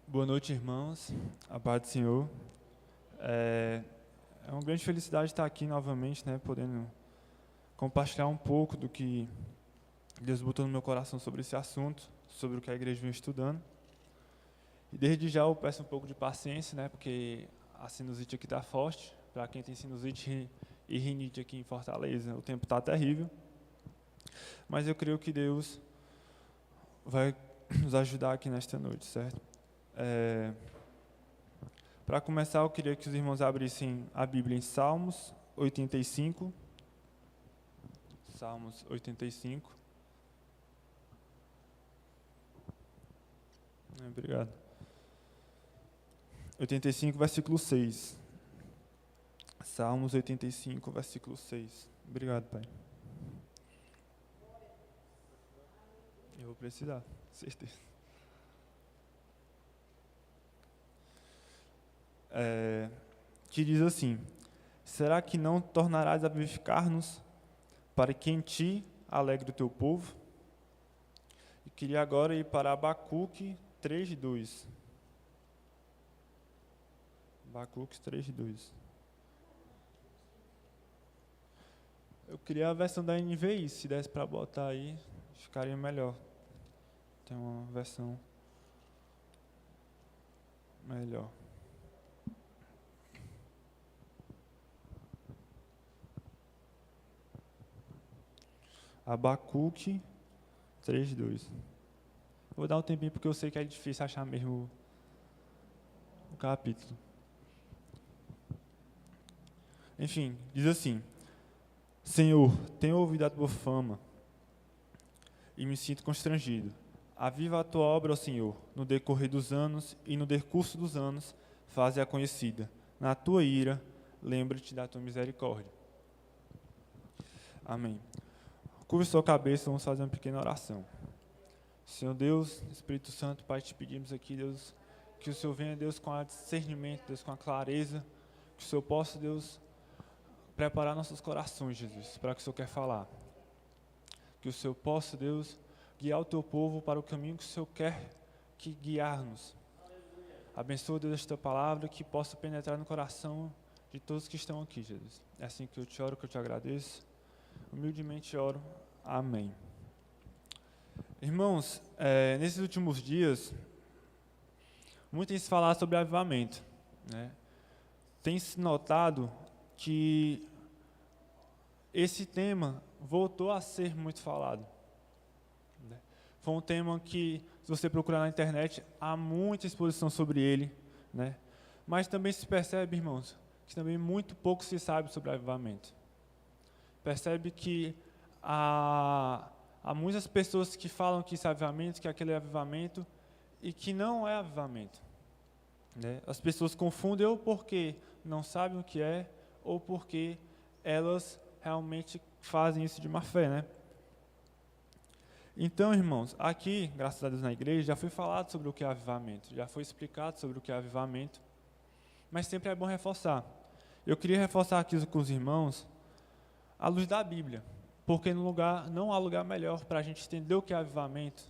Boa noite, irmãos. A paz do Senhor. É uma grande felicidade estar aqui novamente, né, podendo compartilhar um pouco do que Deus botou no meu coração sobre esse assunto, sobre o que a igreja vem estudando. E desde já eu peço um pouco de paciência, né, porque a sinusite aqui está forte. Para quem tem sinusite e rinite aqui em Fortaleza, o tempo está terrível. Mas eu creio que Deus vai nos ajudar aqui nesta noite, certo? Para começar, eu queria que os irmãos abrissem a Bíblia em Salmos 85. Salmos 85. Obrigado. 85, versículo 6. Salmos 85, versículo 6. Obrigado, Pai. Eu vou precisar, certeza. Que diz assim: será que não tornarás a vivificar-nos, para que em ti alegre o teu povo? E queria agora ir para Abacuque 3:2. Abacuque 3:2. Eu queria a versão da NVI, se desse para botar aí, ficaria melhor. Tem uma versão melhor. Abacuque 3:2. Vou dar um tempinho porque eu sei que é difícil achar mesmo o capítulo. Enfim, diz assim: Senhor, tenho ouvido a tua fama e me sinto constrangido. Aviva a tua obra, ó Senhor, no decorrer dos anos e no decurso dos anos, faze-a conhecida. Na tua ira, lembra-te da tua misericórdia. Amém. Curva sua cabeça, vamos fazer uma pequena oração. Senhor Deus, Espírito Santo, Pai, te pedimos aqui, Deus, que o Senhor venha, Deus, com a discernimento, Deus, com a clareza, que o Senhor possa, Deus, preparar nossos corações, Jesus, para o que o Senhor quer falar. Que o Senhor possa, Deus, guiar o teu povo para o caminho que o Senhor quer que guiar-nos. Abençoa, Deus, esta palavra, que possa penetrar no coração de todos que estão aqui, Jesus. É assim que eu te oro, que eu te agradeço. Humildemente oro. Amém. Irmãos, nesses últimos dias, muito tem se falado sobre avivamento, né? Tem se notado que esse tema voltou a ser muito falado. Foi um tema que, se você procurar na internet, há muita exposição sobre ele, né? Mas também se percebe, irmãos, que também muito pouco se sabe sobre avivamento. Percebe que há muitas pessoas que falam que isso é avivamento, que aquele é avivamento, e que não é avivamento, né? As pessoas confundem ou porque não sabem o que é, ou porque elas realmente fazem isso de má fé, né? Então, irmãos, aqui, graças a Deus na igreja, já foi falado sobre o que é avivamento, já foi explicado sobre o que é avivamento, mas sempre é bom reforçar. Eu queria reforçar aqui com os irmãos à luz da Bíblia, porque não há lugar melhor para a gente entender o que é avivamento,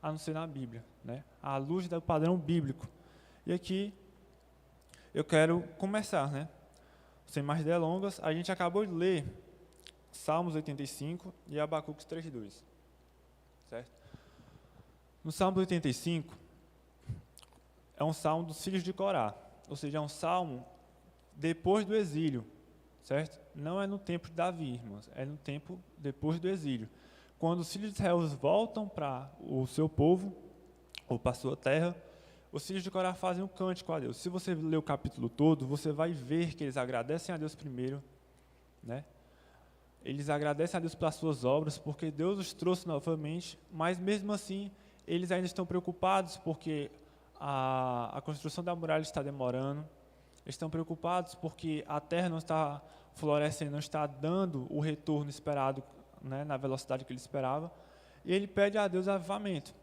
a não ser na Bíblia, né? À luz do padrão bíblico. E aqui eu quero começar, né? Sem mais delongas, a gente acabou de ler Salmos 85 e Abacuque 3:2. Certo? No Salmo 85, é um salmo dos filhos de Corá, ou seja, é um salmo depois do exílio, certo? Não é no tempo de Davi, irmãos, é no tempo depois do exílio. Quando os filhos de Israel voltam para o seu povo, ou para a sua terra, os filhos de Corá fazem um cântico a Deus. Se você ler o capítulo todo, você vai ver que eles agradecem a Deus primeiro, né? Eles agradecem a Deus pelas suas obras, porque Deus os trouxe novamente, mas mesmo assim, eles ainda estão preocupados, porque a construção da muralha está demorando, eles estão preocupados porque a terra não está florescendo, não está dando o retorno esperado, né, na velocidade que ele esperava, e ele pede a Deus avivamento.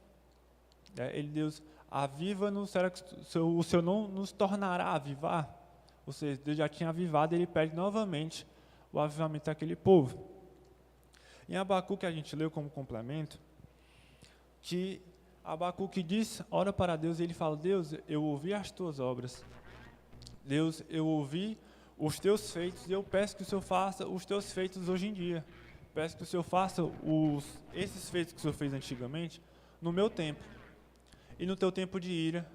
Deus, aviva-nos, será que o Senhor não nos tornará a avivar? Ou seja, Deus já tinha avivado, ele pede novamente o avivamento daquele povo. Em Abacuque, a gente leu como complemento que Abacuque diz, ora para Deus, e ele fala: Deus, eu ouvi as tuas obras. Deus, eu ouvi os teus feitos, e eu peço que o Senhor faça os teus feitos hoje em dia. Peço que o Senhor faça esses feitos que o Senhor fez antigamente no meu tempo. E no teu tempo de ira,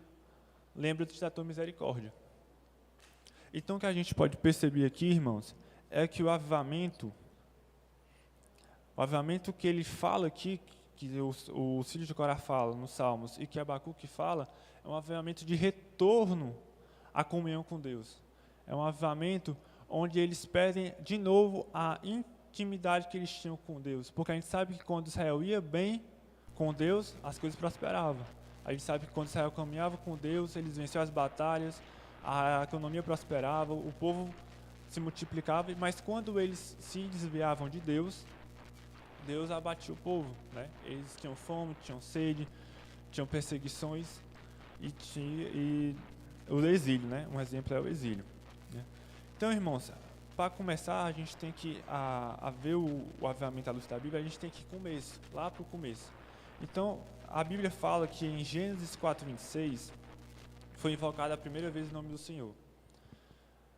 lembra-te da tua misericórdia. Então, o que a gente pode perceber aqui, irmãos, é que o avivamento que ele fala aqui, que o filho de Corá fala nos Salmos, e que Abacuque fala, é um avivamento de retorno à comunhão com Deus. É um avivamento onde eles pedem de novo a intimidade que eles tinham com Deus. Porque a gente sabe que quando Israel ia bem com Deus, as coisas prosperavam. A gente sabe que quando Israel caminhava com Deus, eles venciam as batalhas, a economia prosperava, o povo se multiplicava, mas quando eles se desviavam de Deus, Deus abatia o povo, né? Eles tinham fome, tinham sede, tinham perseguições e o exílio, né? Um exemplo é o exílio, né? Então, irmãos, para começar, a gente tem que a ver o avivamento à luz da Bíblia, a gente tem que ir lá para o começo. Então, a Bíblia fala que em Gênesis 4:26 foi invocado a primeira vez o nome do Senhor.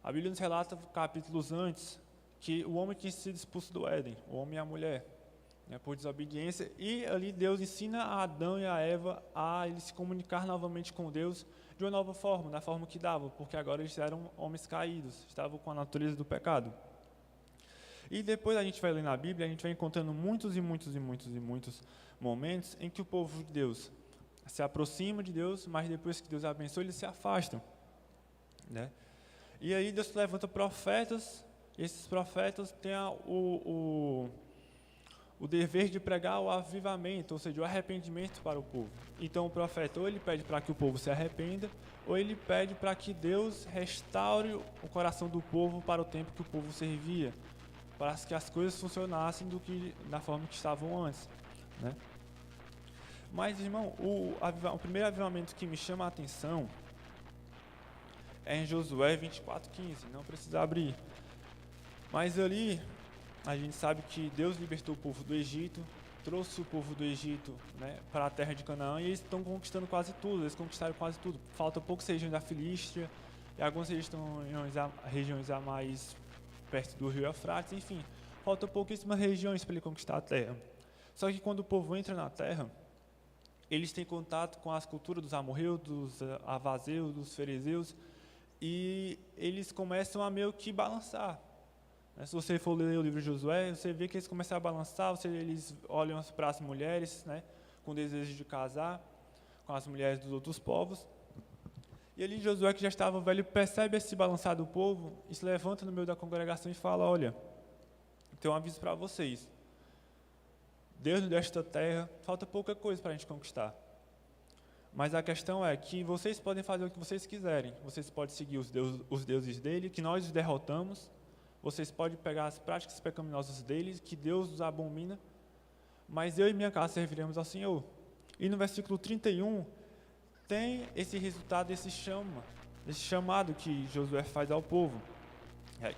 A Bíblia nos relata capítulos antes que o homem tinha sido expulso do Éden, o homem e a mulher, né, por desobediência, e ali Deus ensina a Adão e a Eva a eles se comunicar novamente com Deus de uma nova forma, da forma que dava, porque agora eles eram homens caídos, estavam com a natureza do pecado. E depois a gente vai ler na Bíblia, a gente vai encontrando muitos momentos em que o povo de Deus se aproxima de Deus, mas depois que Deus abençoa, eles se afastam, né? E aí Deus levanta profetas, e esses profetas têm o dever de pregar o avivamento, ou seja, o arrependimento para o povo. Então o profeta, ou ele pede para que o povo se arrependa, ou ele pede para que Deus restaure o coração do povo para o tempo que o povo servia, para que as coisas funcionassem da forma que estavam antes, né? Mas, irmão, o primeiro avivamento que me chama a atenção é em Josué 24:15, não precisa abrir. Mas ali, a gente sabe que Deus libertou o povo do Egito, trouxe o povo do Egito, né, para a terra de Canaã, e eles estão conquistando quase tudo, eles conquistaram quase tudo. Falta poucas regiões da Filístia, e algumas regiões a mais perto do rio Eufrates, enfim, faltam pouquíssimas regiões para ele conquistar a terra. Só que quando o povo entra na terra, eles têm contato com as culturas dos amorreus, dos avazeus, dos ferezeus, e eles começam a meio que balançar. Se você for ler o livro de Josué, você vê que eles começam a balançar, eles olham para as mulheres, né, com desejo de casar com as mulheres dos outros povos. E ali Josué, que já estava velho, percebe esse balançar do povo e se levanta no meio da congregação e fala: olha, tenho um aviso para vocês. Deus nos deu esta terra, falta pouca coisa para a gente conquistar. Mas a questão é que vocês podem fazer o que vocês quiserem. Vocês podem seguir os deuses dele, que nós os derrotamos. Vocês podem pegar as práticas pecaminosas deles, que Deus os abomina. Mas eu e minha casa serviremos ao Senhor. E no versículo 31, tem esse resultado, esse chamado que Josué faz ao povo.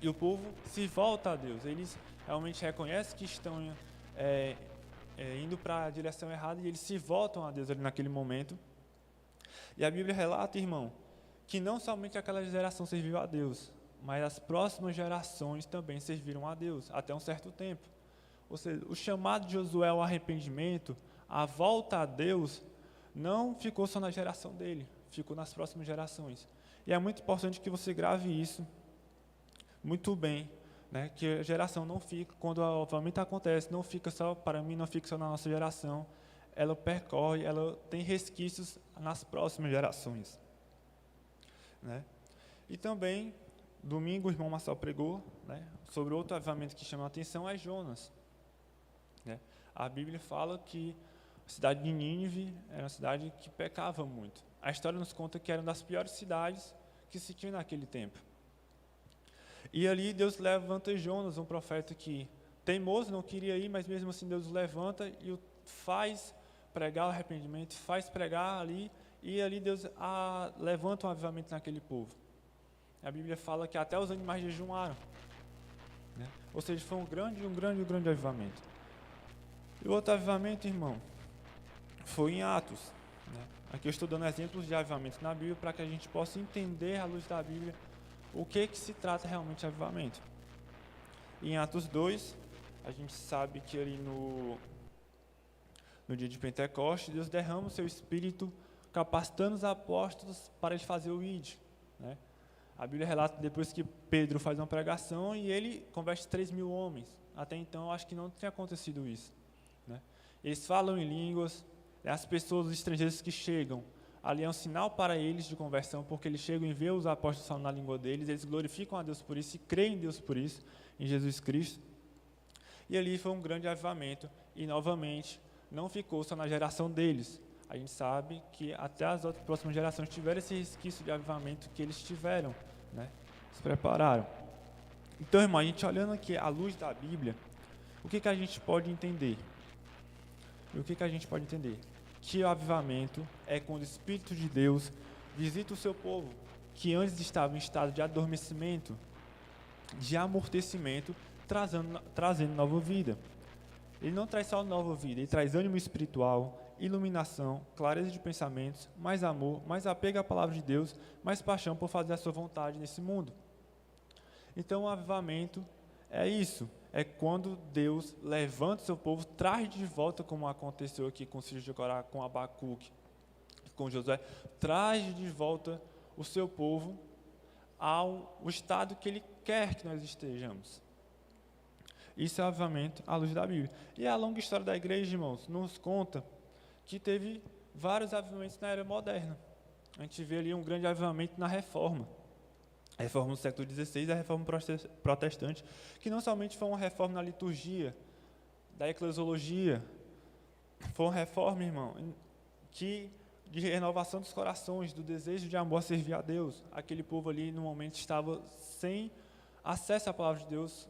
E o povo se volta a Deus. Eles realmente reconhecem que estão indo para a direção errada e eles se voltam a Deus ali naquele momento. E a Bíblia relata, irmão, que não somente aquela geração serviu a Deus, mas as próximas gerações também serviram a Deus, até um certo tempo. Ou seja, o chamado de Josué ao arrependimento, a volta a Deus, não ficou só na geração dele, ficou nas próximas gerações. E é muito importante que você grave isso muito bem, né? Que a geração não fica, quando o avivamento acontece, não fica só para mim, não fica só na nossa geração, ela percorre, ela tem resquícios nas próximas gerações, né? E também, domingo, o irmão Marcel pregou, né, sobre outro avivamento que chama a atenção, é Jonas, né? A Bíblia fala que a cidade de Nínive era uma cidade que pecava muito. A história nos conta que era uma das piores cidades que se tinha naquele tempo. E ali Deus levanta Jonas, um profeta que teimoso, não queria ir, mas mesmo assim Deus o levanta e o faz pregar o arrependimento, faz pregar ali, e ali Deus levanta um avivamento naquele povo. A Bíblia fala que até os animais jejuaram, né? Ou seja, foi um grande avivamento. E o outro avivamento, irmão, foi em Atos. né? Aqui eu estou dando exemplos de avivamento na Bíblia para que a gente possa entender, à luz da Bíblia, o que se trata realmente de avivamento. E em Atos 2, a gente sabe que ali no dia de Pentecostes, Deus derrama o seu Espírito, capacitando os apóstolos para eles fazer o ID, né? A Bíblia relata depois que Pedro faz uma pregação e ele converte 3.000 homens. Até então, eu acho que não tinha acontecido isso, né? Eles falam em línguas, as pessoas, os estrangeiros que chegam, ali é um sinal para eles de conversão, porque eles chegam e veem os apóstolos falando na língua deles, eles glorificam a Deus por isso e creem em Deus por isso, em Jesus Cristo. E ali foi um grande avivamento, e novamente, não ficou só na geração deles. A gente sabe que até as outras próximas gerações tiveram esse resquício de avivamento que eles tiveram, né? Se prepararam. Então, irmão, a gente olhando aqui à luz da Bíblia, o que a gente pode entender? E o que a gente pode entender? Que o avivamento é quando o Espírito de Deus visita o seu povo, que antes estava em estado de adormecimento, de amortecimento, trazendo nova vida. Ele não traz só nova vida, ele traz ânimo espiritual, iluminação, clareza de pensamentos, mais amor, mais apego à palavra de Deus, mais paixão por fazer a sua vontade nesse mundo. Então o avivamento é isso, é quando Deus levanta o seu povo, traz de volta, como aconteceu aqui com os filhos de Corá, com Abacuque, com Josué, traz de volta o seu povo ao estado que ele quer que nós estejamos. Isso é avivamento à luz da Bíblia. E a longa história da igreja, irmãos, nos conta que teve vários avivamentos na era moderna. A gente vê ali um grande avivamento na Reforma. A Reforma do século XVI e a Reforma Protestante, que não somente foi uma reforma na liturgia, da eclesiologia, foi uma reforma, irmão, de renovação dos corações, do desejo de amor a servir a Deus. Aquele povo ali, no momento, estava sem acesso à palavra de Deus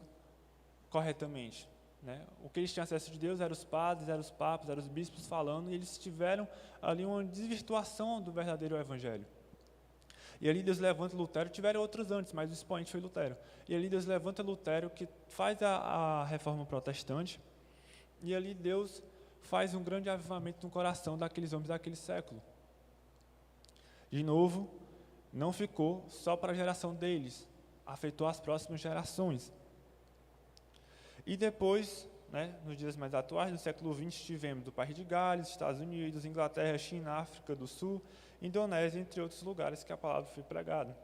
corretamente, né? O que eles tinham acesso de Deus eram os padres, eram os papas, eram os bispos falando, e eles tiveram ali uma desvirtuação do verdadeiro evangelho. E ali Deus levanta Lutero, tiveram outros antes, mas o expoente foi Lutero. E ali Deus levanta Lutero, que faz a reforma protestante, e ali Deus faz um grande avivamento no coração daqueles homens daquele século. De novo, não ficou só para a geração deles, afetou as próximas gerações. E depois, né, nos dias mais atuais, no século XX, tivemos do País de Gales, Estados Unidos, Inglaterra, China, África do Sul, Indonésia, entre outros lugares que a palavra foi pregada.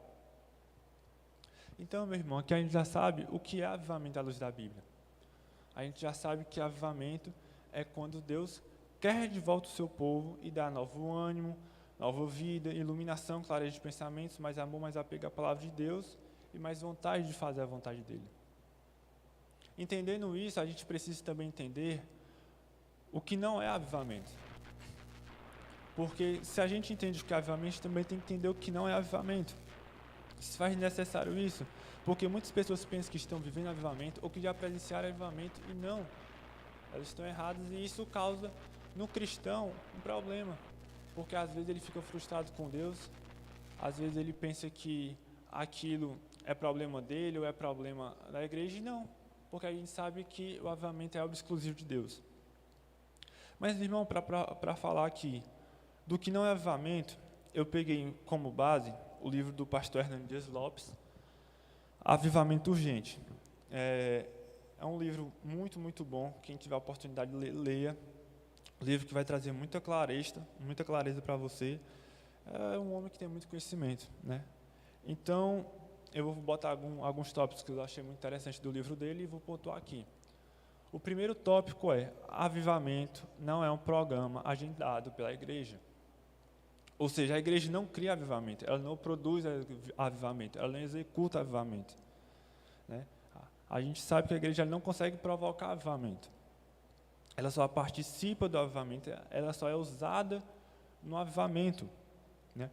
Então, meu irmão, aqui a gente já sabe o que é avivamento à luz da Bíblia. A gente já sabe que avivamento é quando Deus quer de volta o seu povo e dá novo ânimo, nova vida, iluminação, clareza de pensamentos, mais amor, mais apego à palavra de Deus e mais vontade de fazer a vontade dele. Entendendo isso, a gente precisa também entender o que não é avivamento. Porque se a gente entende o que é avivamento, a gente também tem que entender o que não é avivamento. Se faz necessário isso, porque muitas pessoas pensam que estão vivendo avivamento ou que já presenciaram avivamento e não. Elas estão erradas e isso causa no cristão um problema. Porque às vezes ele fica frustrado com Deus, às vezes ele pensa que aquilo é problema dele ou é problema da igreja e não. Porque a gente sabe que o avivamento é algo exclusivo de Deus. Mas, irmão, para falar aqui do que não é avivamento, eu peguei como base o livro do pastor Hernando Dias Lopes, Avivamento Urgente. É um livro muito, muito bom. Quem tiver a oportunidade de ler, leia. Um livro que vai trazer muita clareza para você. É um homem que tem muito conhecimento, né? Então, eu vou botar alguns tópicos que eu achei muito interessantes do livro dele e vou pontuar aqui. O primeiro tópico é: avivamento não é um programa agendado pela igreja. Ou seja, a igreja não cria avivamento, ela não produz avivamento, ela não executa avivamento, né? A gente sabe que a igreja não consegue provocar avivamento. Ela só participa do avivamento, ela só é usada no avivamento, né?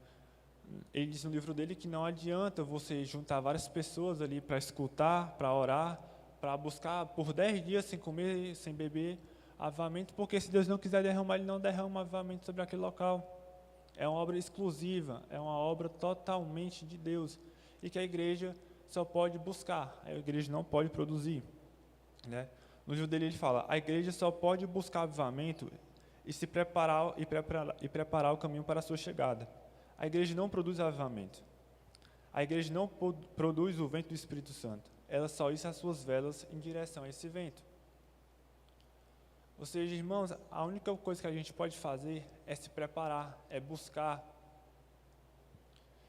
Ele diz no livro dele que não adianta você juntar várias pessoas ali para escutar, para orar, para buscar por 10 dias sem comer, sem beber, avivamento, porque se Deus não quiser derramar, Ele não derrama avivamento sobre aquele local. É uma obra exclusiva, é uma obra totalmente de Deus, e que a igreja só pode buscar, a igreja não pode produzir, né? No livro dele ele fala: a igreja só pode buscar avivamento e preparar o caminho para a sua chegada. A igreja não produz avivamento. A igreja não produz o vento do Espírito Santo. Ela só issa as suas velas em direção a esse vento. Ou seja, irmãos, a única coisa que a gente pode fazer é se preparar, é buscar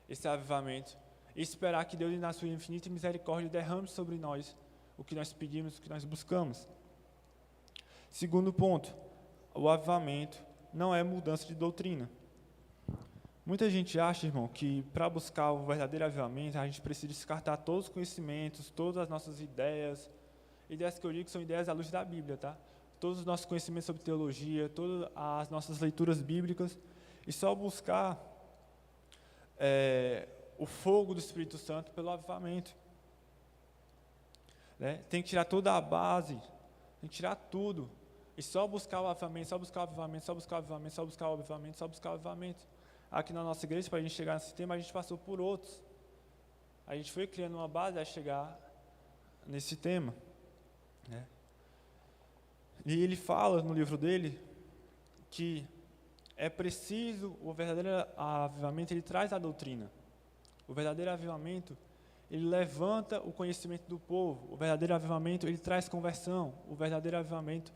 esse avivamento e esperar que Deus, na sua infinita misericórdia, derrame sobre nós o que nós pedimos, o que nós buscamos. Segundo ponto, o avivamento não é mudança de doutrina. Muita gente acha, irmão, que para buscar o verdadeiro avivamento, a gente precisa descartar todos os conhecimentos, todas as nossas ideias que eu digo que são ideias à luz da Bíblia, tá? Todos os nossos conhecimentos sobre teologia, todas as nossas leituras bíblicas, e só buscar o fogo do Espírito Santo pelo avivamento. Né? Tem que tirar toda a base, tem que tirar tudo, e só buscar o avivamento, só buscar o avivamento, só buscar o avivamento, só buscar o avivamento, só buscar o avivamento. Aqui na nossa igreja, para a gente chegar nesse tema, a gente passou por outros. A gente foi criando uma base a chegar nesse tema. Né? E ele fala no livro dele que é preciso, o verdadeiro avivamento, ele traz a doutrina. O verdadeiro avivamento, ele levanta o conhecimento do povo. O verdadeiro avivamento, ele traz conversão. O verdadeiro avivamento,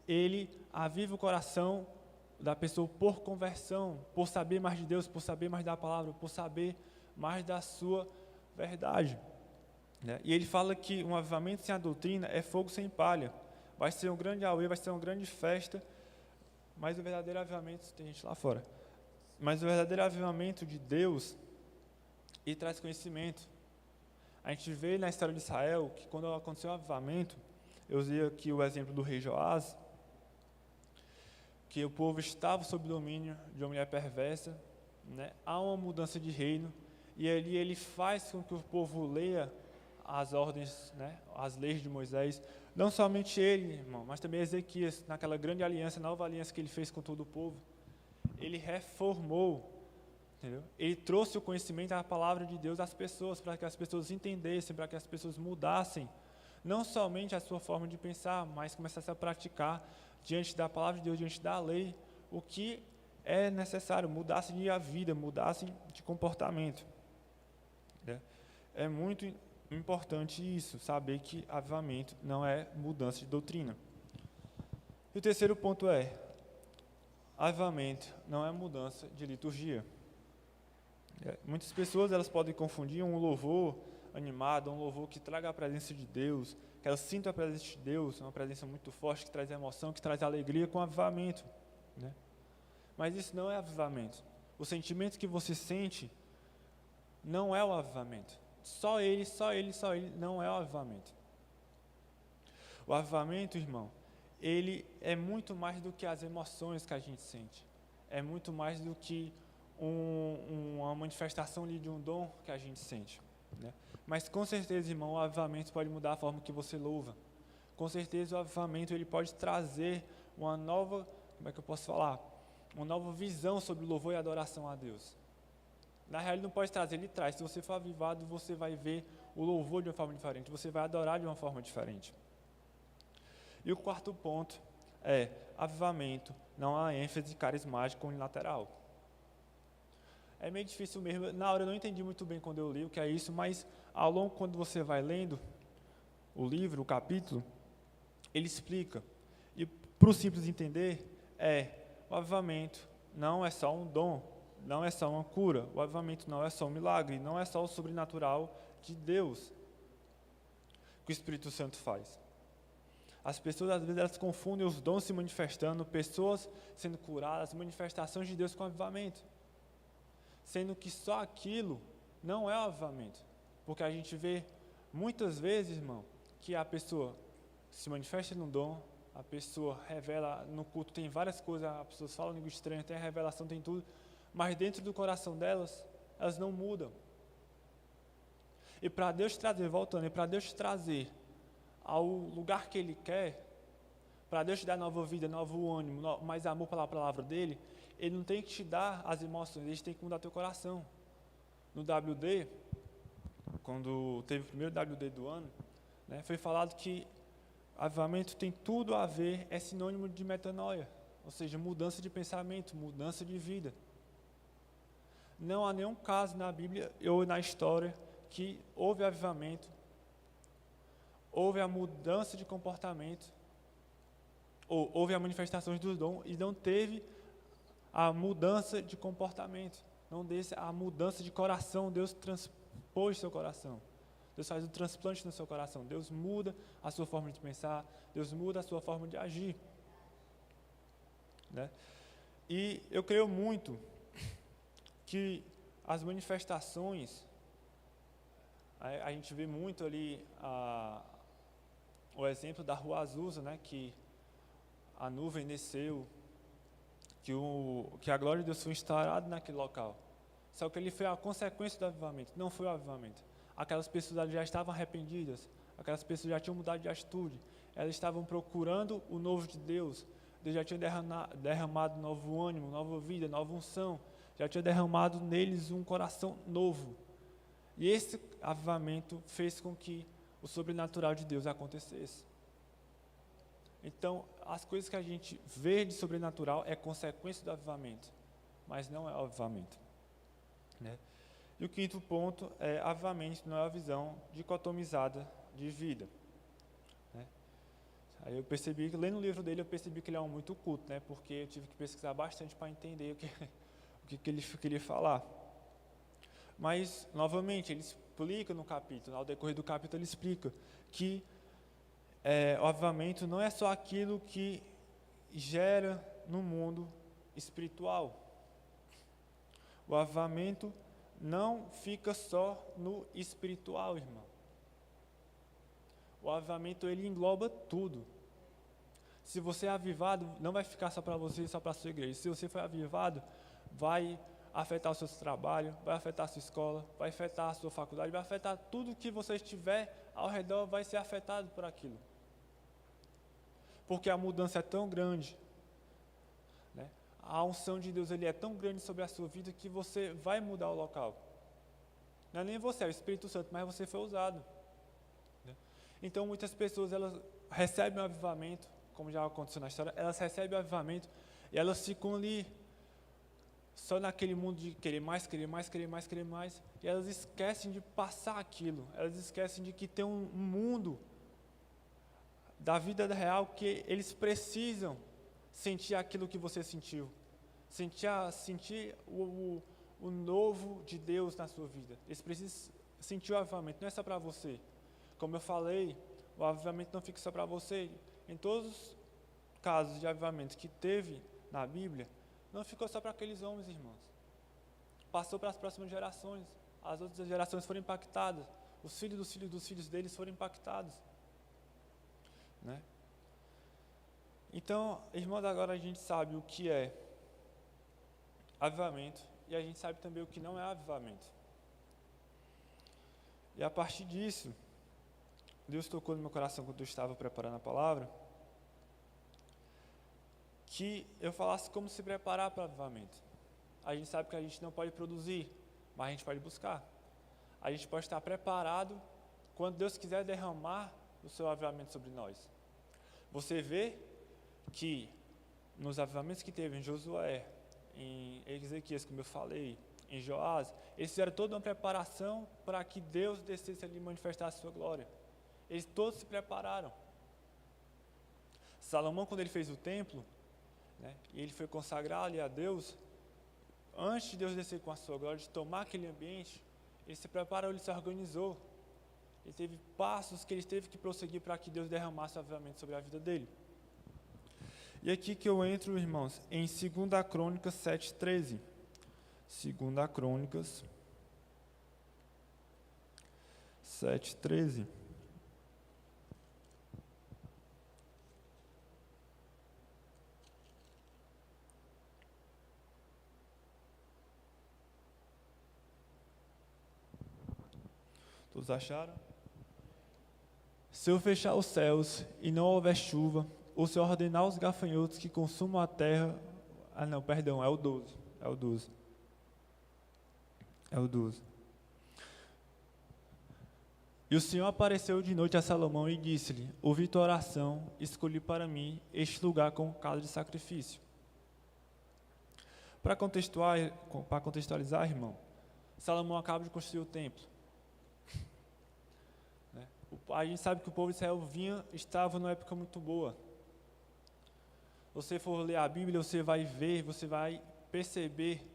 ele aviva o coração da pessoa por conversão, por saber mais de Deus, por saber mais da palavra, por saber mais da sua verdade. Né? E ele fala que um avivamento sem a doutrina é fogo sem palha. Vai ser um grande auê, vai ser uma grande festa, mas o verdadeiro avivamento, tem gente lá fora, mas o verdadeiro avivamento de Deus, ele traz conhecimento. A gente vê na história de Israel que quando aconteceu o avivamento, eu usei aqui o exemplo do rei Joás, que o povo estava sob domínio de uma mulher perversa, né? Há uma mudança de reino, e ali ele faz com que o povo leia as ordens, né? As leis de Moisés, não somente ele, irmão, mas também Ezequias, naquela grande aliança, nova aliança que ele fez com todo o povo, ele reformou, entendeu? Ele trouxe o conhecimento da palavra de Deus às pessoas, para que as pessoas entendessem, para que as pessoas mudassem, não somente a sua forma de pensar, mas começassem a praticar diante da palavra de Deus, diante da lei, o que é necessário, mudassem de vida, mudassem de comportamento. É muito importante isso, saber que avivamento não é mudança de doutrina. E o terceiro ponto é, avivamento não é mudança de liturgia. Muitas pessoas elas podem confundir um louvor animado, um louvor que traga a presença de Deus, que elas sintam a presença de Deus, uma presença muito forte, que traz emoção, que traz alegria, com avivamento. Né? Mas isso não é avivamento. O sentimento que você sente não é o avivamento. Só ele não é o avivamento. O avivamento, irmão, ele é muito mais do que as emoções que a gente sente. É muito mais do que uma manifestação ali de um dom que a gente sente. Né? Mas com certeza, irmão, o avivamento pode mudar a forma que você louva. Com certeza o avivamento ele pode trazer uma nova, como é que eu posso falar? Uma nova visão sobre o louvor e a adoração a Deus. Na real ele não pode trazer, ele traz. Se você for avivado, você vai ver o louvor de uma forma diferente, você vai adorar de uma forma diferente. E o quarto ponto é, avivamento não há ênfase carismática unilateral. É meio difícil mesmo, na hora eu não entendi muito bem quando eu li o que é isso, mas ao longo, quando você vai lendo o livro, o capítulo, ele explica. E para o simples entender, o avivamento não é só um dom, não é só uma cura, o avivamento não é só um milagre, não é só o sobrenatural de Deus que o Espírito Santo faz. As pessoas, às vezes, elas confundem os dons se manifestando, pessoas sendo curadas, manifestações de Deus com avivamento. Sendo que só aquilo não é o avivamento. Porque a gente vê, muitas vezes, irmão, que a pessoa se manifesta no dom, a pessoa revela, no culto tem várias coisas, as pessoas falam língua estranha, tem a revelação, tem tudo, mas dentro do coração delas, elas não mudam. E para Deus trazer, voltando, para Deus te trazer ao lugar que Ele quer, para Deus te dar nova vida, novo ânimo, mais amor pela palavra dEle, Ele não tem que te dar as emoções, Ele tem que mudar teu coração. No WD, quando teve o primeiro WD do ano, né, foi falado que avivamento tem tudo a ver, é sinônimo de metanoia. ou seja, mudança de pensamento, mudança de vida. Não há nenhum caso na Bíblia ou na história que houve avivamento, houve a mudança de comportamento, ou houve a manifestação dos dons e não teve a mudança de comportamento, não desse a mudança de coração. Deus transpôs seu coração. Deus faz um transplante no seu coração. Deus muda a sua forma de pensar, Deus muda a sua forma de agir. Né? E eu creio muito que as manifestações, a gente vê muito ali o exemplo da rua Azusa, né, que a nuvem desceu, que a glória de Deus foi instaurada naquele local. Só que ele foi a consequência do avivamento, não foi o avivamento. Aquelas pessoas já estavam arrependidas, aquelas pessoas já tinham mudado de atitude, elas estavam procurando o novo de Deus. Deus já tinha derramado novo ânimo, nova vida, nova unção, já tinha derramado neles um coração novo. E esse avivamento fez com que o sobrenatural de Deus acontecesse. Então, as coisas que a gente vê de sobrenatural é consequência do avivamento, mas não é o avivamento. Né? E o quinto ponto é: avivamento não é a visão dicotomizada de vida. Né? Aí eu percebi, lendo o livro dele, eu percebi que ele é um muito culto, né? Porque eu tive que pesquisar bastante para entender o que ele queria falar. Mas, novamente, ele explica no capítulo, ao decorrer do capítulo ele explica que o avivamento não é só aquilo que gera no mundo espiritual. O avivamento não fica só no espiritual, irmão. O avivamento, ele engloba tudo. Se você é avivado, não vai ficar só para você, só para a sua igreja. Se você for avivado, vai afetar o seu trabalho, vai afetar a sua escola, vai afetar a sua faculdade, vai afetar tudo que você estiver ao redor, vai ser afetado por aquilo. Porque a mudança é tão grande, né? A unção de Deus, ele é tão grande sobre a sua vida que você vai mudar o local. Não é nem você, é o Espírito Santo, mas você foi usado. Né? Então, muitas pessoas, elas recebem o avivamento, como já aconteceu na história, elas recebem o avivamento e elas ficam ali só naquele mundo de querer mais, querer mais, querer mais, querer mais, e elas esquecem de passar aquilo, elas esquecem de que tem um mundo da vida real que eles precisam sentir aquilo que você sentiu, sentir o novo de Deus na sua vida. Eles precisam sentir o avivamento, não é só para você. Como eu falei, o avivamento não fica só para você. Em todos os casos de avivamento que teve na Bíblia, não ficou só para aqueles homens, irmãos. Passou para as próximas gerações. As outras gerações foram impactadas. Os filhos dos filhos dos filhos deles foram impactados. Né? Então, irmãos, agora a gente sabe o que é avivamento e a gente sabe também o que não é avivamento. E a partir disso, Deus tocou no meu coração quando eu estava preparando a palavra, que eu falasse como se preparar para o avivamento. A gente sabe que a gente não pode produzir, mas a gente pode buscar. A gente pode estar preparado quando Deus quiser derramar o seu avivamento sobre nós. Você vê que nos avivamentos que teve em Josué, em Ezequias, como eu falei, em Joás, eles fizeram toda uma preparação para que Deus descesse ali e manifestasse a sua glória. Eles todos se prepararam. Salomão, quando ele fez o templo, né, e ele foi consagrar ali a Deus, antes de Deus descer com a sua glória, de tomar aquele ambiente, ele se preparou, ele se organizou. Ele teve passos que ele teve que prosseguir para que Deus derramasse o avivamento sobre a vida dele. E aqui que eu entro, irmãos, em 2 Crônicas 7:13. 2 Crônicas 7:13. Todos acharam? Se eu fechar os céus e não houver chuva, ou se eu ordenar os gafanhotos que consumam a terra... Ah, não, perdão, é o 12. É o 12. É o 12. E o Senhor apareceu de noite a Salomão e disse-lhe: ouvi tua oração, escolhi para mim este lugar como casa de sacrifício. Para contextualizar, irmão, Salomão acaba de construir o templo. A gente sabe que o povo de Israel estava numa época muito boa. Se você for ler a Bíblia, você vai ver, você vai perceber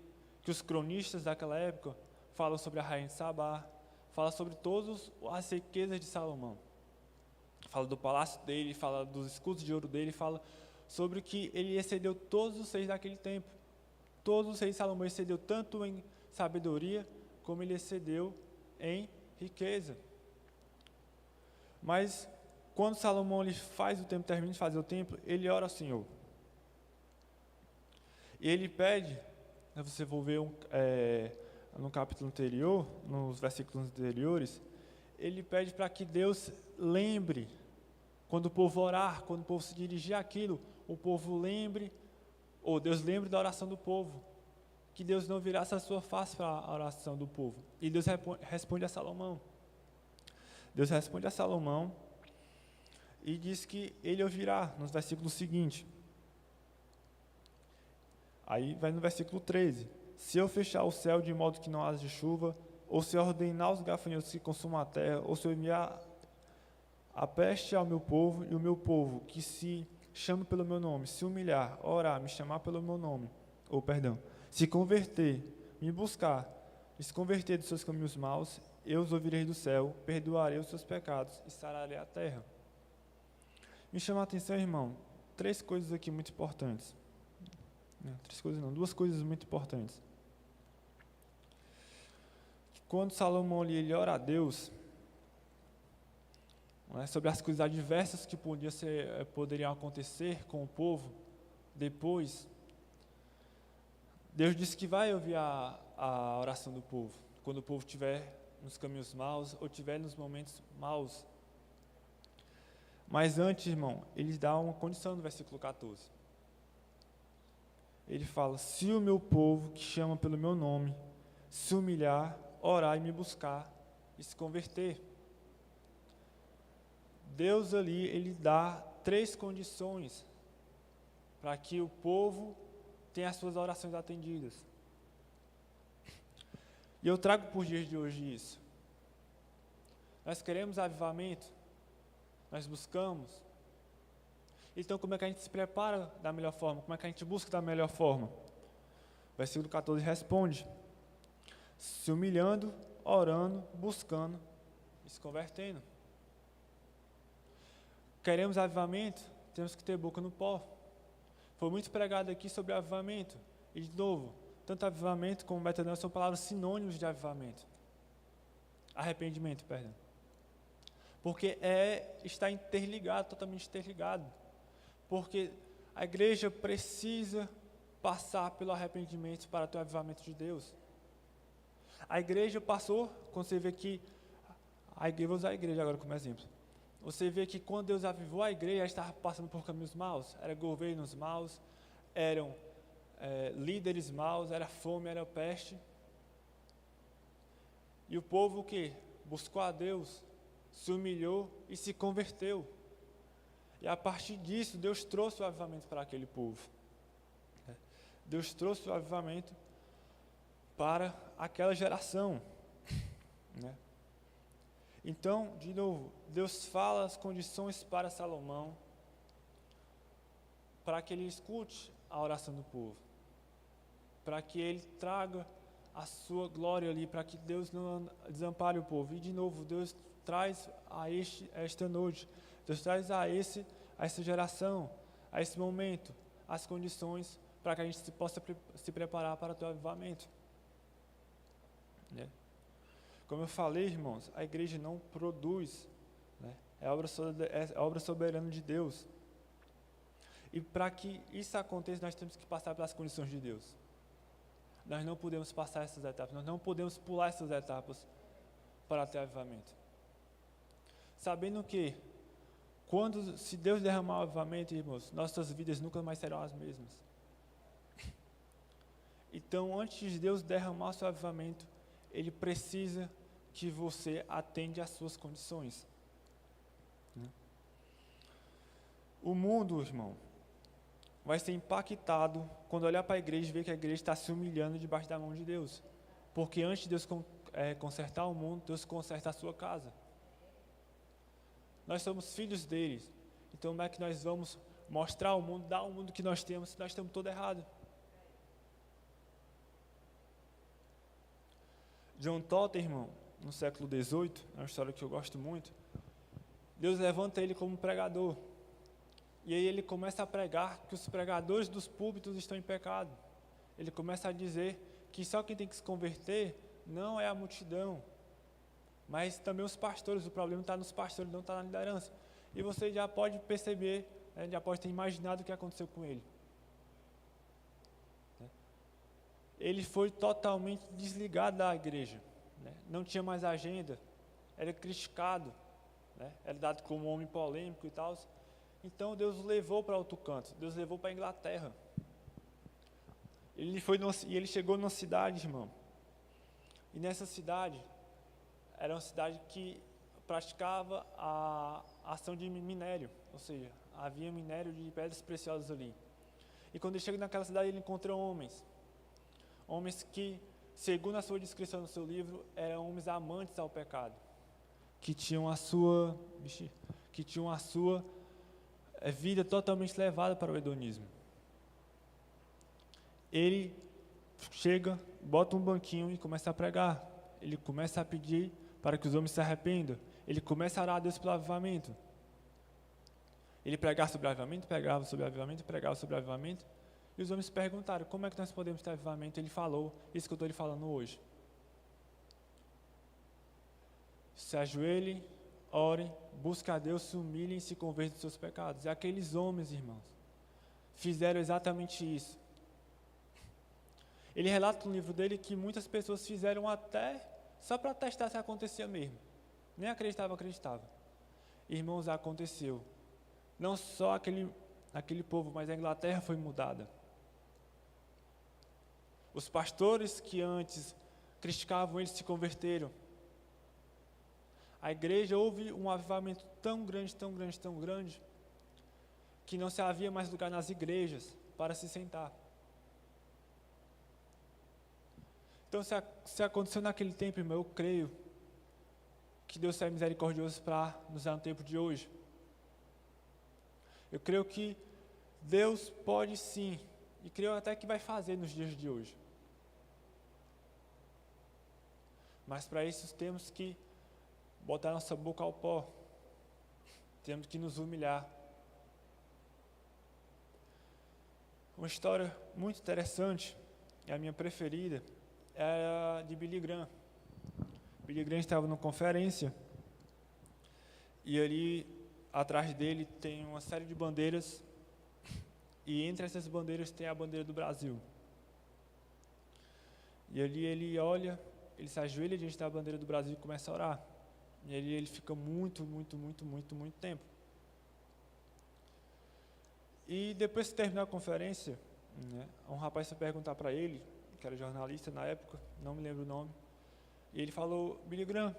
que os cronistas daquela época falam sobre a rainha de Sabá, falam sobre todas as riquezas de Salomão. Fala do palácio dele, fala dos escudos de ouro dele, fala sobre que ele excedeu todos os reis daquele tempo. Todos os reis de Salomão excedeu tanto em sabedoria, como ele excedeu em riqueza. Mas, quando Salomão ele faz o templo, termina de fazer o templo, ele ora ao Senhor. E ele pede, você for ver no capítulo anterior, nos versículos anteriores, ele pede para que Deus lembre, quando o povo orar, quando o povo se dirigir àquilo, o povo lembre, ou Deus lembre da oração do povo, que Deus não virasse a sua face para a oração do povo. E Deus responde a Salomão. Deus responde a Salomão e diz que ele ouvirá nos versículos seguintes. Aí vai no versículo 13. Se eu fechar o céu de modo que não haja chuva, ou se eu ordenar os gafanhotos que consumam a terra, ou se eu enviar a peste ao meu povo, e o meu povo, que se chama pelo meu nome, se humilhar, orar, me chamar pelo meu nome, se converter, me buscar, e se converter dos seus caminhos maus, eu os ouvirei do céu, perdoarei os seus pecados e sararei a terra. Me chama a atenção, irmão, três coisas aqui muito importantes. Duas coisas muito importantes. Quando Salomão ele ora a Deus, sobre as coisas adversas que poderiam acontecer com o povo depois, Deus disse que vai ouvir a oração do povo, quando o povo estiver nos caminhos maus ou estiver nos momentos maus. Mas antes, irmão, ele dá uma condição no versículo 14. Ele fala: se o meu povo, que chama pelo meu nome, se humilhar, orar e me buscar e se converter. Deus ali, ele dá três condições para que o povo tenha as suas orações atendidas. E eu trago por dias de hoje isso. Nós queremos avivamento, nós buscamos. Então, como é que a gente se prepara da melhor forma? Como é que a gente busca da melhor forma? O versículo 14 responde: se humilhando, orando, buscando e se convertendo. Queremos avivamento? Temos que ter boca no pó. Foi muito pregado aqui sobre avivamento. E, de novo, tanto avivamento como metanoia são palavras sinônimos de avivamento. Arrependimento, perdão. Porque está interligado, totalmente interligado. Porque a igreja precisa passar pelo arrependimento para ter o avivamento de Deus. A igreja passou, quando você vê que, vou usar a igreja agora como exemplo. Você vê que quando Deus avivou a igreja, ela estava passando por caminhos maus, eram governos maus, eram líderes maus, era fome, era peste. E o povo que buscou a Deus, se humilhou e se converteu. E a partir disso, Deus trouxe o avivamento para aquele povo. Deus trouxe o avivamento para aquela geração. Então, de novo, Deus fala as condições para Salomão, para que ele escute a oração do povo, para que ele traga a sua glória ali, para que Deus não desampare o povo. E de novo, Deus traz a esta noite, Deus traz a essa geração, a esse momento, as condições para que a gente possa se preparar para o teu avivamento. Como eu falei, irmãos, a igreja não produz, é obra soberana de Deus. E para que isso aconteça, nós temos que passar pelas condições de Deus. Nós não podemos passar essas etapas, nós não podemos pular essas etapas para ter avivamento. Sabendo que, se Deus derramar o avivamento, irmãos, nossas vidas nunca mais serão as mesmas. Então, antes de Deus derramar o seu avivamento, Ele precisa que você atende às suas condições. O mundo, irmão, vai ser impactado quando olhar para a igreja e ver que a igreja está se humilhando debaixo da mão de Deus. Porque antes de Deus consertar o mundo, Deus conserta a sua casa. Nós somos filhos deles. Então como é que nós vamos mostrar ao mundo, dar ao mundo o que nós temos, se nós estamos todo errado? John Totter, irmão, no século XVIII, é uma história que eu gosto muito. Deus levanta ele como pregador. E aí ele começa a pregar que os pregadores dos púlpitos estão em pecado. Ele começa a dizer que só quem tem que se converter não é a multidão, mas também os pastores. O problema está nos pastores, não está na liderança. E você já pode perceber, já pode ter imaginado o que aconteceu com ele. Ele foi totalmente desligado da igreja, não tinha mais agenda, era criticado, era dado como um homem polêmico e tal. Então Deus o levou para outro canto, Deus levou para a Inglaterra. Ele chegou numa cidade, irmão, e nessa cidade, era uma cidade que praticava a ação de minério, ou seja, havia minério de pedras preciosas ali. E quando ele chega naquela cidade, ele encontrou homens que, segundo a sua descrição no seu livro, eram homens amantes ao pecado, que tinham a sua vida totalmente levada para o hedonismo. Ele chega, bota um banquinho e começa a pregar. Ele começa a pedir para que os homens se arrependam. Ele começa a orar a Deus pelo avivamento. Ele pregava sobre avivamento, pregava sobre avivamento, pregava sobre avivamento. E os homens perguntaram, como é que nós podemos ter avivamento? Ele falou, isso que eu estou lhe falando hoje. Se ajoelhe, ore, busque a Deus, se humilhem e se convertam dos seus pecados. E aqueles homens, irmãos, fizeram exatamente isso. Ele relata no livro dele que muitas pessoas fizeram até só para testar se acontecia mesmo. Nem acreditava. Irmãos, aconteceu. Não só aquele povo, mas a Inglaterra foi mudada. Os pastores que antes criticavam eles se converteram. A igreja houve um avivamento tão grande, que não se havia mais lugar nas igrejas para se sentar. Então, se aconteceu naquele tempo, irmão, eu creio que Deus é misericordioso para nos dar no tempo de hoje. Eu creio que Deus pode sim, e creio até que vai fazer nos dias de hoje. Mas para isso temos que botar nossa boca ao pó. Temos que nos humilhar. Uma história muito interessante, é a minha preferida, é a de Billy Graham. Billy Graham estava numa conferência e ali atrás dele tem uma série de bandeiras e entre essas bandeiras tem a bandeira do Brasil. E ali ele olha, ele se ajoelha diante da bandeira do Brasil e começa a orar. E ali ele fica muito tempo. E depois de terminar a conferência, um rapaz foi perguntar para ele, que era jornalista na época, não me lembro o nome, e ele falou, Billy Graham,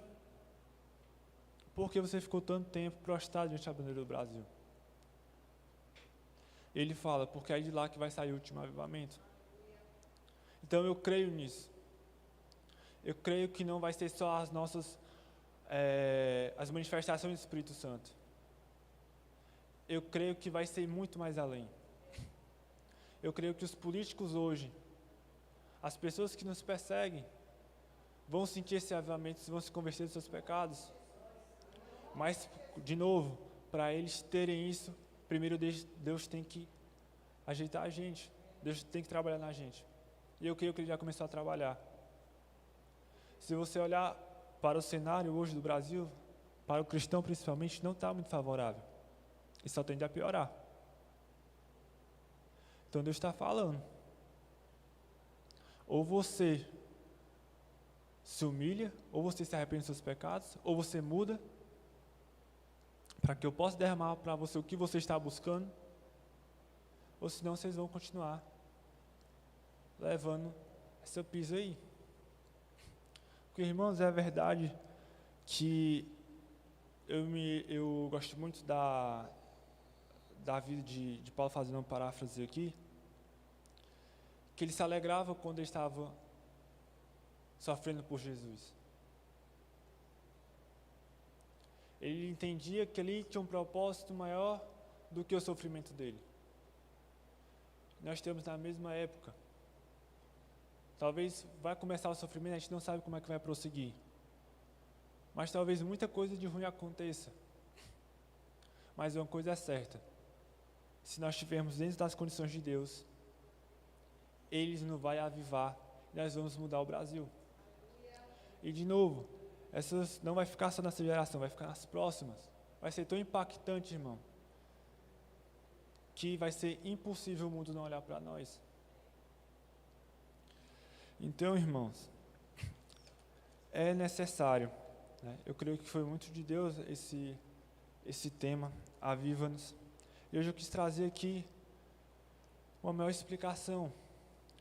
por que você ficou tanto tempo prostrado diante da bandeira do Brasil? Ele fala, porque é de lá que vai sair o último avivamento. Então eu creio nisso. Eu creio que não vai ser só as nossas as manifestações do Espírito Santo. Eu creio que vai ser muito mais além. Eu creio que os políticos hoje, as pessoas que nos perseguem, vão sentir esse avivamento, vão se converter dos seus pecados. Mas, de novo, para eles terem isso, primeiro Deus tem que ajeitar a gente. Deus tem que trabalhar na gente. E eu creio que Ele já começou a trabalhar. Se você olhar para o cenário hoje do Brasil, para o cristão principalmente, não está muito favorável. E só tende a piorar. Então Deus está falando. Ou você se humilha, ou você se arrepende dos seus pecados, ou você muda, para que eu possa derramar para você o que você está buscando, ou senão vocês vão continuar levando essa pisa aí. Porque, irmãos, é verdade que eu gosto muito de Paulo, fazendo uma paráfrase aqui, que ele se alegrava quando ele estava sofrendo por Jesus. Ele entendia que ele tinha um propósito maior do que o sofrimento dele. Nós estamos na mesma época. Talvez vai começar o sofrimento, a gente não sabe como é que vai prosseguir. Mas talvez muita coisa de ruim aconteça. Mas uma coisa é certa. Se nós estivermos dentro das condições de Deus, Ele nos vai avivar e nós vamos mudar o Brasil. E de novo, essas não vai ficar só nessa geração, vai ficar nas próximas. Vai ser tão impactante, irmão, que vai ser impossível o mundo não olhar para nós. Então, irmãos, é necessário, né? Eu creio que foi muito de Deus esse tema, aviva-nos. E hoje eu quis trazer aqui uma maior explicação,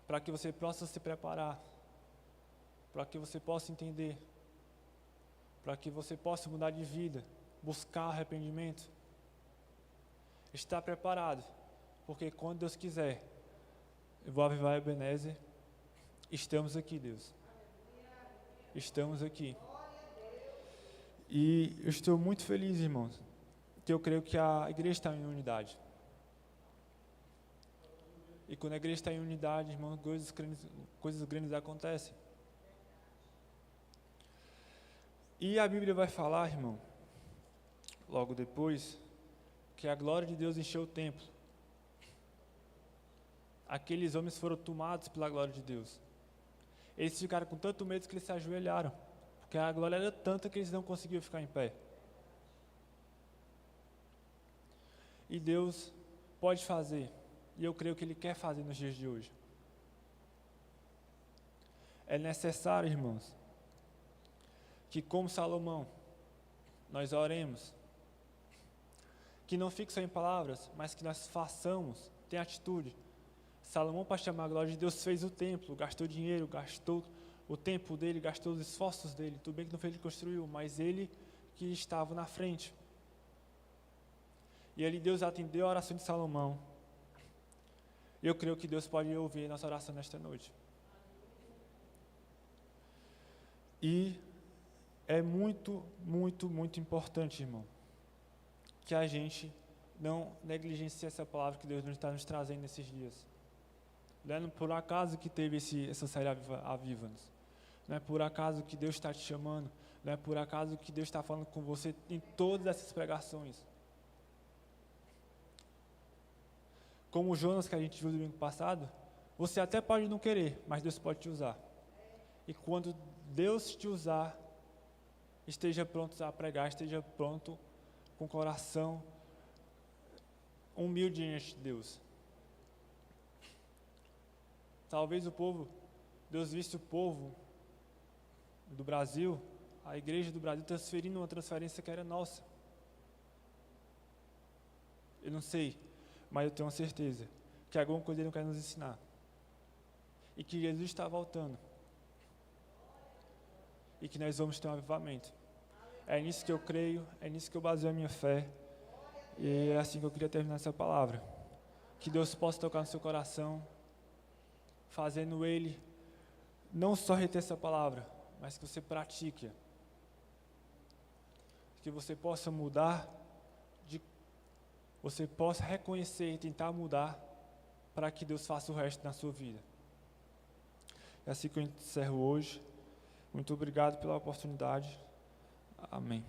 para que você possa se preparar, para que você possa entender, para que você possa mudar de vida, buscar arrependimento, estar preparado, porque quando Deus quiser, eu vou avivar Ebenezer. Estamos aqui, Deus. Estamos aqui. E eu estou muito feliz, irmãos, que eu creio que a igreja está em unidade. E quando a igreja está em unidade, irmãos, coisas grandes acontecem. E a Bíblia vai falar, irmão, logo depois, que a glória de Deus encheu o templo. Aqueles homens foram tomados pela glória de Deus. Eles ficaram com tanto medo que eles se ajoelharam, porque a glória era tanta que eles não conseguiam ficar em pé. E Deus pode fazer, e eu creio que Ele quer fazer nos dias de hoje. É necessário, irmãos, que como Salomão, nós oremos, que não fique só em palavras, mas que nós façamos, tenha atitude. Salomão, para chamar a glória de Deus, fez o templo, gastou dinheiro, gastou o tempo dele, gastou os esforços dele. Tudo bem que não foi ele que construiu, mas ele que estava na frente. E ali Deus atendeu a oração de Salomão. Eu creio que Deus pode ouvir nossa oração nesta noite. E é muito, muito, muito importante, irmão, que a gente não negligencie essa palavra que Deus está nos trazendo nesses dias. Não é por acaso que teve essa série Aviva-nos. Não é por acaso que Deus está te chamando. Não é por acaso que Deus está falando com você em todas essas pregações. Como o Jonas que a gente viu no domingo passado, você até pode não querer, mas Deus pode te usar. E quando Deus te usar, esteja pronto a pregar, esteja pronto com o coração humilde diante de Deus. Talvez Deus visse o povo do Brasil, a igreja do Brasil, transferindo uma transferência que era nossa. Eu não sei, mas eu tenho certeza que alguma coisa Ele não quer nos ensinar. E que Jesus está voltando. E que nós vamos ter um avivamento. É nisso que eu creio, é nisso que eu baseio a minha fé. E é assim que eu queria terminar essa palavra. Que Deus possa tocar no seu coração, fazendo Ele não só reter essa palavra, mas que você pratique-a. Que você possa mudar, você possa reconhecer e tentar mudar, para que Deus faça o resto na sua vida. É assim que eu encerro hoje. Muito obrigado pela oportunidade. Amém.